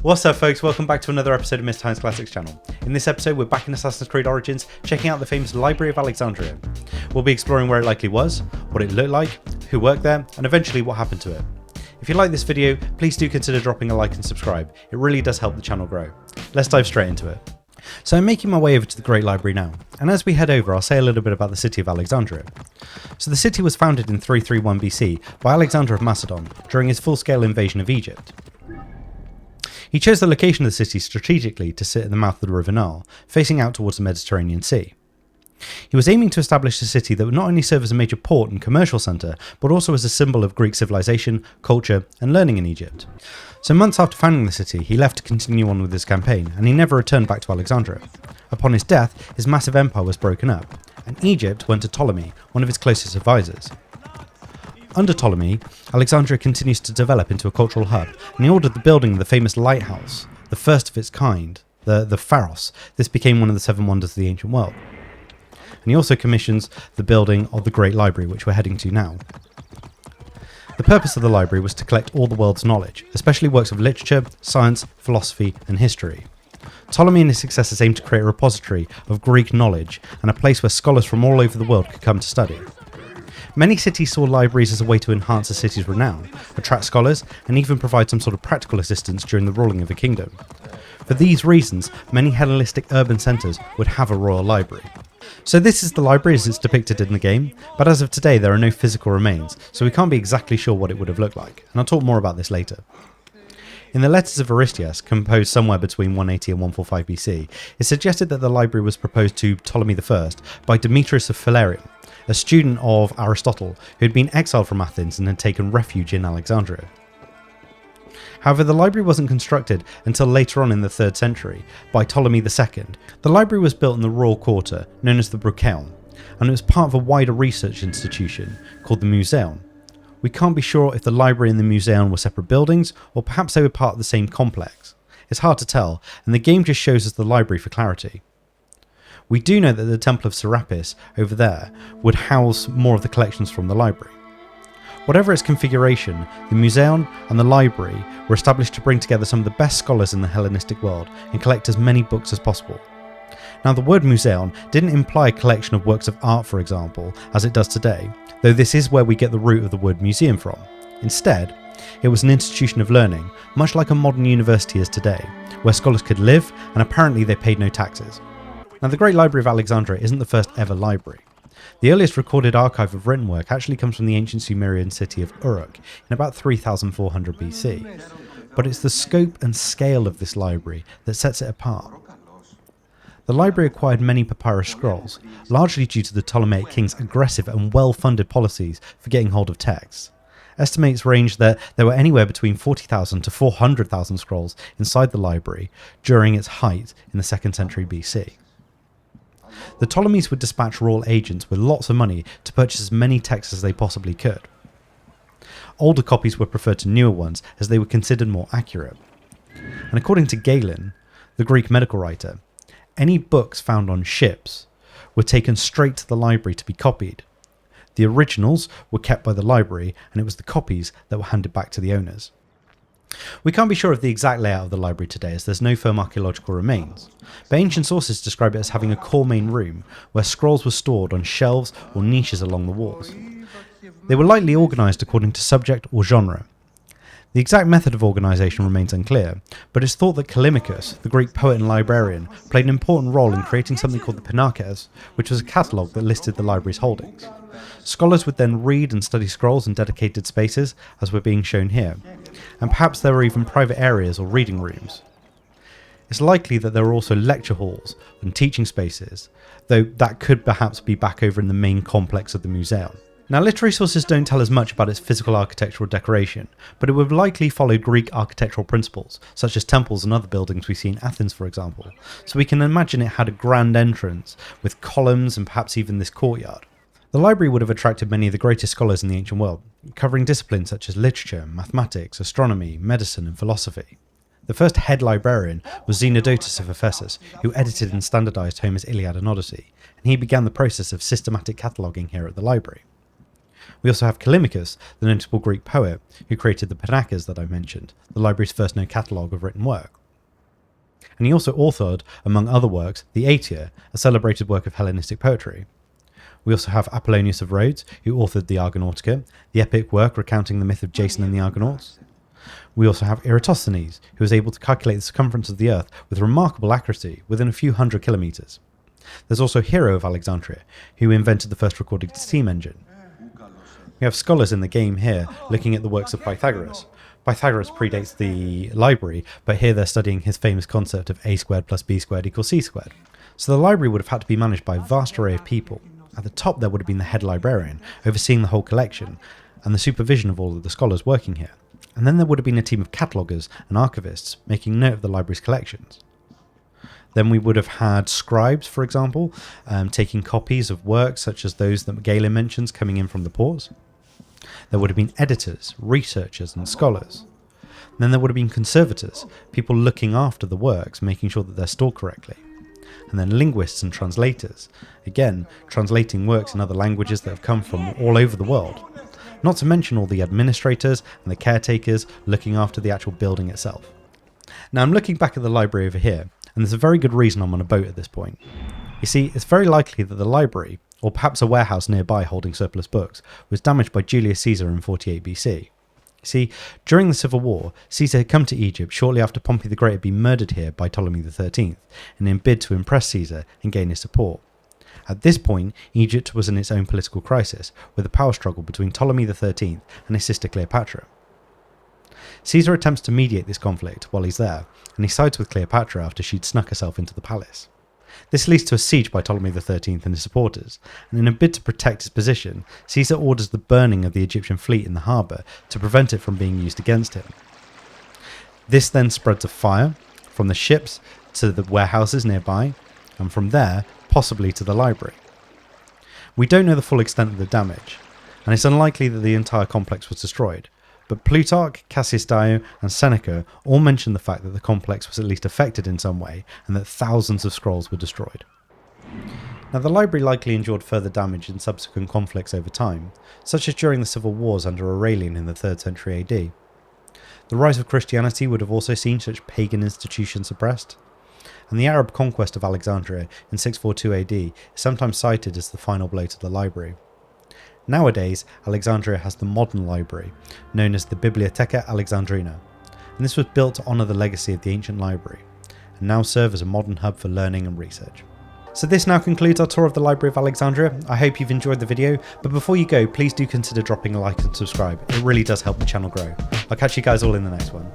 What's up folks, welcome back to another episode of Mr. Times Classics channel. In this episode we're back in Assassin's Creed Origins, checking out the famous Library of Alexandria. We'll be exploring where it likely was, what it looked like, who worked there, and eventually what happened to it. If you like this video, please do consider dropping a like and subscribe, it really does help the channel grow. Let's dive straight into it. So I'm making my way over to the Great Library now, and as we head over I'll say a little bit about the city of Alexandria. So the city was founded in 331 BC by Alexander of Macedon during his full-scale invasion of Egypt. He chose the location of the city strategically to sit at the mouth of the River Nile, facing out towards the Mediterranean Sea. He was aiming to establish a city that would not only serve as a major port and commercial centre, but also as a symbol of Greek civilization, culture and learning in Egypt. So months after founding the city, he left to continue on with his campaign, and he never returned back to Alexandria. Upon his death, his massive empire was broken up, and Egypt went to Ptolemy, one of his closest advisors. Under Ptolemy, Alexandria continues to develop into a cultural hub, and he ordered the building of the famous lighthouse, the first of its kind, the Pharos. This became one of the seven wonders of the ancient world. And he also commissions the building of the Great Library, which we're heading to now. The purpose of the library was to collect all the world's knowledge, especially works of literature, science, philosophy and history. Ptolemy and his successors aimed to create a repository of Greek knowledge and a place where scholars from all over the world could come to study. Many cities saw libraries as a way to enhance a city's renown, attract scholars, and even provide some sort of practical assistance during the ruling of a kingdom. For these reasons, many Hellenistic urban centres would have a royal library. So this is the library as it's depicted in the game, but as of today there are no physical remains, so we can't be exactly sure what it would have looked like, and I'll talk more about this later. In the Letters of Aristeas, composed somewhere between 180 and 145 BC, it suggested that the library was proposed to Ptolemy I by Demetrius of Phalerum, a student of Aristotle who had been exiled from Athens and had taken refuge in Alexandria. However, the library wasn't constructed until later on in the 3rd century by Ptolemy II. The library was built in the royal quarter known as the Bruchellum, and it was part of a wider research institution called the Museum. We can't be sure if the library and the museum were separate buildings, or perhaps they were part of the same complex. It's hard to tell, and the game just shows us the library for clarity. We do know that the Temple of Serapis over there would house more of the collections from the library. Whatever its configuration, the museum and the library were established to bring together some of the best scholars in the Hellenistic world and collect as many books as possible. Now the word museum didn't imply a collection of works of art, for example, as it does today, though this is where we get the root of the word museum from. Instead, it was an institution of learning, much like a modern university is today, where scholars could live and apparently they paid no taxes. Now the Great Library of Alexandria isn't the first ever library. The earliest recorded archive of written work actually comes from the ancient Sumerian city of Uruk in about 3400 BC, but it's the scope and scale of this library that sets it apart. The library acquired many papyrus scrolls, largely due to the Ptolemaic king's aggressive and well-funded policies for getting hold of texts. Estimates range that there were anywhere between 40,000 to 400,000 scrolls inside the library during its height in the 2nd century BC. The Ptolemies would dispatch royal agents with lots of money to purchase as many texts as they possibly could. Older copies were preferred to newer ones as they were considered more accurate. And according to Galen, the Greek medical writer, any books found on ships were taken straight to the library to be copied. The originals were kept by the library, and it was the copies that were handed back to the owners. We can't be sure of the exact layout of the library today as there's no firm archaeological remains, but ancient sources describe it as having a core main room where scrolls were stored on shelves or niches along the walls. They were likely organised according to subject or genre. The exact method of organisation remains unclear, but it's thought that Callimachus, the Greek poet and librarian, played an important role in creating something called the Pinakes, which was a catalogue that listed the library's holdings. Scholars would then read and study scrolls in dedicated spaces, as we're being shown here, and perhaps there were even private areas or reading rooms. It's likely that there were also lecture halls and teaching spaces, though that could perhaps be back over in the main complex of the museum. Now literary sources don't tell us much about its physical architectural decoration, but it would likely follow Greek architectural principles, such as temples and other buildings we see in Athens for example, so we can imagine it had a grand entrance with columns and perhaps even this courtyard. The library would have attracted many of the greatest scholars in the ancient world, covering disciplines such as literature, mathematics, astronomy, medicine and philosophy. The first head librarian was Zenodotus of Ephesus, who edited and standardised Homer's Iliad and Odyssey, and he began the process of systematic cataloguing here at the library. We also have Callimachus, the notable Greek poet, who created the Pinakas that I mentioned, the library's first known catalogue of written work. And he also authored, among other works, the Aetia, a celebrated work of Hellenistic poetry. We also have Apollonius of Rhodes, who authored the Argonautica, the epic work recounting the myth of Jason and the Argonauts. We also have Eratosthenes, who was able to calculate the circumference of the Earth with remarkable accuracy, within a few hundred kilometres. There's also Hero of Alexandria, who invented the first recorded steam engine. We have scholars in the game here looking at the works of Pythagoras. Pythagoras predates the library, but here they're studying his famous concept of a squared plus b squared equals c squared. So the library would have had to be managed by a vast array of people. At the top there would have been the head librarian, overseeing the whole collection, and the supervision of all of the scholars working here. And then there would have been a team of cataloguers and archivists making note of the library's collections. Then we would have had scribes, for example, taking copies of works such as those that Galen mentions coming in from the ports. There would have been editors, researchers and scholars. And then there would have been conservators, people looking after the works, making sure that they're stored correctly. And then linguists and translators, again, translating works in other languages that have come from all over the world. Not to mention all the administrators and the caretakers looking after the actual building itself. Now I'm looking back at the library over here, and there's a very good reason I'm on a boat at this point. You see, it's very likely that the library, or perhaps a warehouse nearby holding surplus books, was damaged by Julius Caesar in 48 BC. You see, during the Civil War, Caesar had come to Egypt shortly after Pompey the Great had been murdered here by Ptolemy XIII, in a bid to impress Caesar and gain his support. At this point, Egypt was in its own political crisis, with a power struggle between Ptolemy XIII and his sister Cleopatra. Caesar attempts to mediate this conflict while he's there, and he sides with Cleopatra after she'd snuck herself into the palace. This leads to a siege by Ptolemy XIII and his supporters, and in a bid to protect his position, Caesar orders the burning of the Egyptian fleet in the harbour to prevent it from being used against him. This then spreads a fire from the ships to the warehouses nearby, and from there, possibly to the library. We don't know the full extent of the damage, and it's unlikely that the entire complex was destroyed, but Plutarch, Cassius Dio and Seneca all mention the fact that the complex was at least affected in some way and that thousands of scrolls were destroyed. Now the library likely endured further damage in subsequent conflicts over time, such as during the civil wars under Aurelian in the 3rd century AD. The rise of Christianity would have also seen such pagan institutions suppressed, and the Arab conquest of Alexandria in 642 AD is sometimes cited as the final blow to the library. Nowadays, Alexandria has the modern library, known as the Bibliotheca Alexandrina, and this was built to honour the legacy of the ancient library, and now serve as a modern hub for learning and research. So this now concludes our tour of the Library of Alexandria. I hope you've enjoyed the video, but before you go, please do consider dropping a like and subscribe. It really does help the channel grow. I'll catch you guys all in the next one.